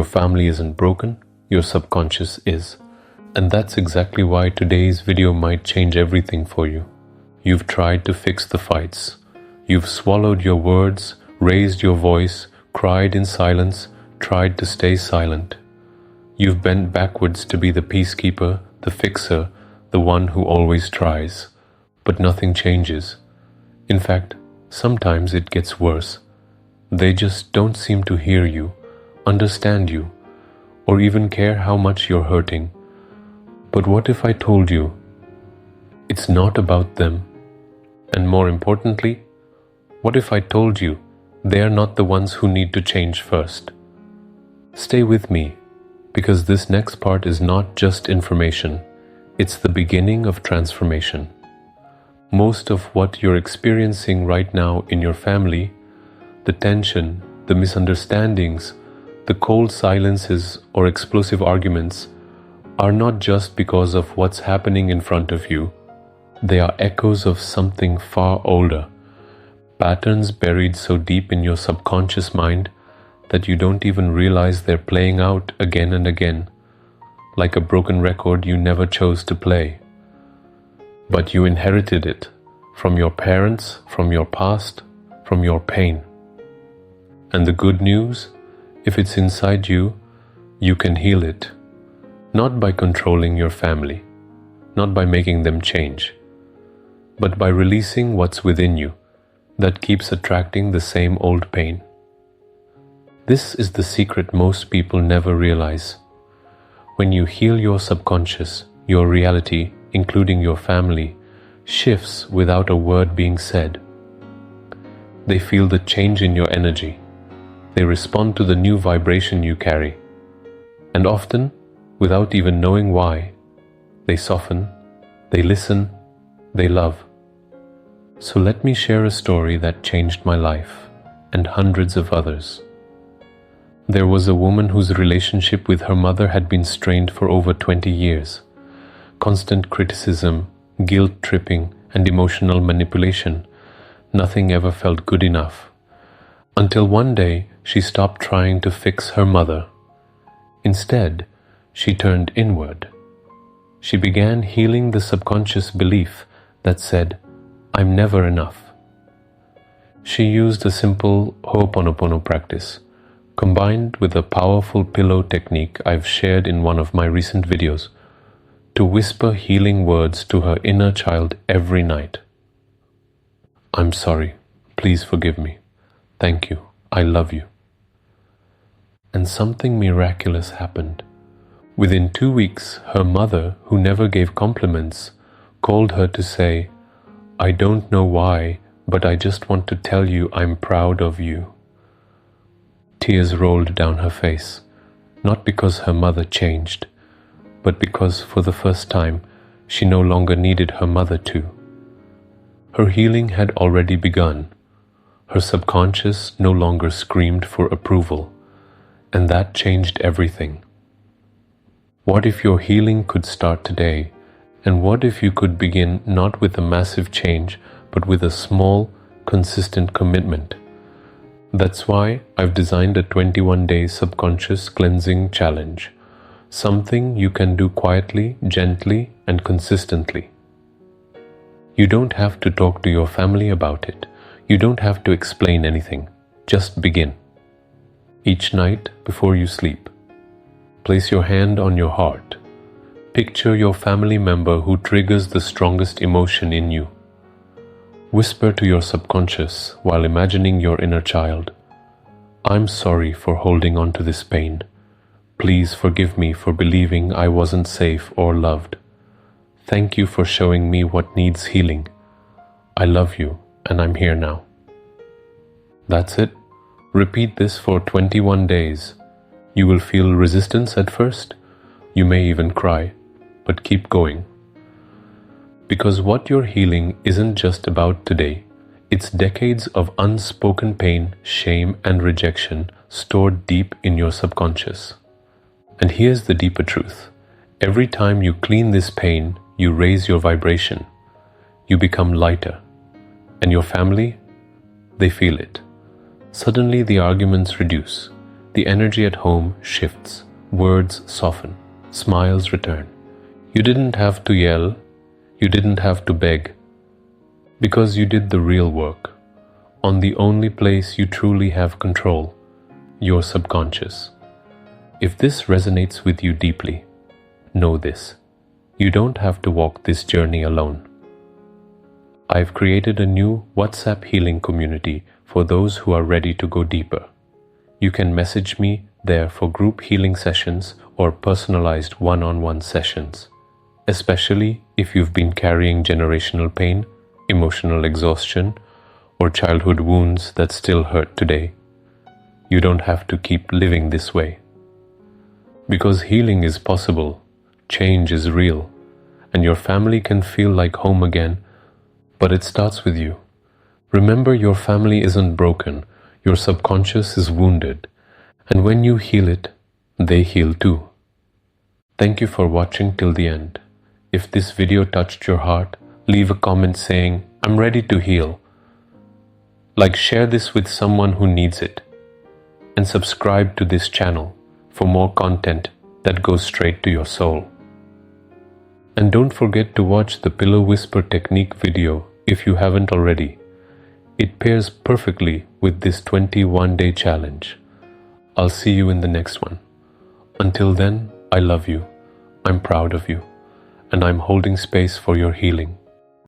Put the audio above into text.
Your family isn't broken, your subconscious is. And that's exactly why today's video might change everything for you. You've tried to fix the fights. You've swallowed your words, raised your voice, cried in silence, tried to stay silent. You've bent backwards to be the peacekeeper, the fixer, the one who always tries. But nothing changes. In fact, sometimes it gets worse. They just don't seem to hear you, understand you, or even care how much you're hurting. But what if I told you it's not about them? And more importantly, what if I told you they're not the ones who need to change first? Stay with me, because this next part is not just information, it's the beginning of transformation. Most of what you're experiencing right now in your family, the tension, the misunderstandings, the cold silences or explosive arguments, are not just because of what's happening in front of you. They are echoes of something far older, patterns buried so deep in your subconscious mind that you don't even realize they're playing out again and again, like a broken record you never chose to play. But you inherited it from your parents, from your past, from your pain. And the good news, if it's inside you, you can heal it. Not by controlling your family, not by making them change, but by releasing what's within you that keeps attracting the same old pain. This is the secret most people never realize. When you heal your subconscious, your reality, including your family, shifts without a word being said. They feel the change in your energy. They respond to the new vibration you carry. And often, without even knowing why, they soften, they listen, they love. So let me share a story that changed my life and hundreds of others. There was a woman whose relationship with her mother had been strained for over 20 years. Constant criticism, guilt-tripping, and emotional manipulation. Nothing ever felt good enough. Until one day, she stopped trying to fix her mother. Instead, she turned inward. She began healing the subconscious belief that said, "I'm never enough." She used a simple Ho'oponopono practice, combined with a powerful pillow technique I've shared in one of my recent videos, to whisper healing words to her inner child every night. "I'm sorry. Please forgive me. Thank you. I love you." And something miraculous happened. Within 2 weeks, her mother, who never gave compliments, called her to say, "I don't know why, but I just want to tell you I'm proud of you." Tears rolled down her face, not because her mother changed, but because for the first time, she no longer needed her mother to. Her healing had already begun. Her subconscious no longer screamed for approval, and that changed everything. What if your healing could start today? And what if you could begin not with a massive change, but with a small, consistent commitment? That's why I've designed a 21-day subconscious cleansing challenge. Something you can do quietly, gently, and consistently. You don't have to talk to your family about it. You don't have to explain anything. Just begin. Each night before you sleep, place your hand on your heart. Picture your family member who triggers the strongest emotion in you. Whisper to your subconscious while imagining your inner child, "I'm sorry for holding on to this pain. Please forgive me for believing I wasn't safe or loved. Thank you for showing me what needs healing. I love you and I'm here now." That's it. Repeat this for 21 days. You will feel resistance at first. You may even cry, but keep going. Because what you're healing isn't just about today. It's decades of unspoken pain, shame, and rejection stored deep in your subconscious. And here's the deeper truth. Every time you clean this pain, you raise your vibration. You become lighter. And your family, they feel it. Suddenly the arguments reduce. The energy at home shifts, words soften, smiles return. You didn't have to yell, you didn't have to beg, because you did the real work on the only place you truly have control, your subconscious. If this resonates with you deeply, know this: you don't have to walk this journey alone. I've created a new WhatsApp healing community for those who are ready to go deeper. You can message me there for group healing sessions or personalized one-on-one sessions, especially if you've been carrying generational pain, emotional exhaustion, or childhood wounds that still hurt today. You don't have to keep living this way. Because healing is possible, change is real, and your family can feel like home again, but it starts with you. Remember, your family isn't broken, your subconscious is wounded, and when you heal it, they heal too. Thank you for watching till the end. If this video touched your heart, leave a comment saying, "I'm ready to heal." Share this with someone who needs it. And subscribe to this channel for more content that goes straight to your soul. And don't forget to watch the Pillow Whisper Technique video if you haven't already. It pairs perfectly with this 21-day challenge. I'll see you in the next one. Until then, I love you, I'm proud of you, and I'm holding space for your healing.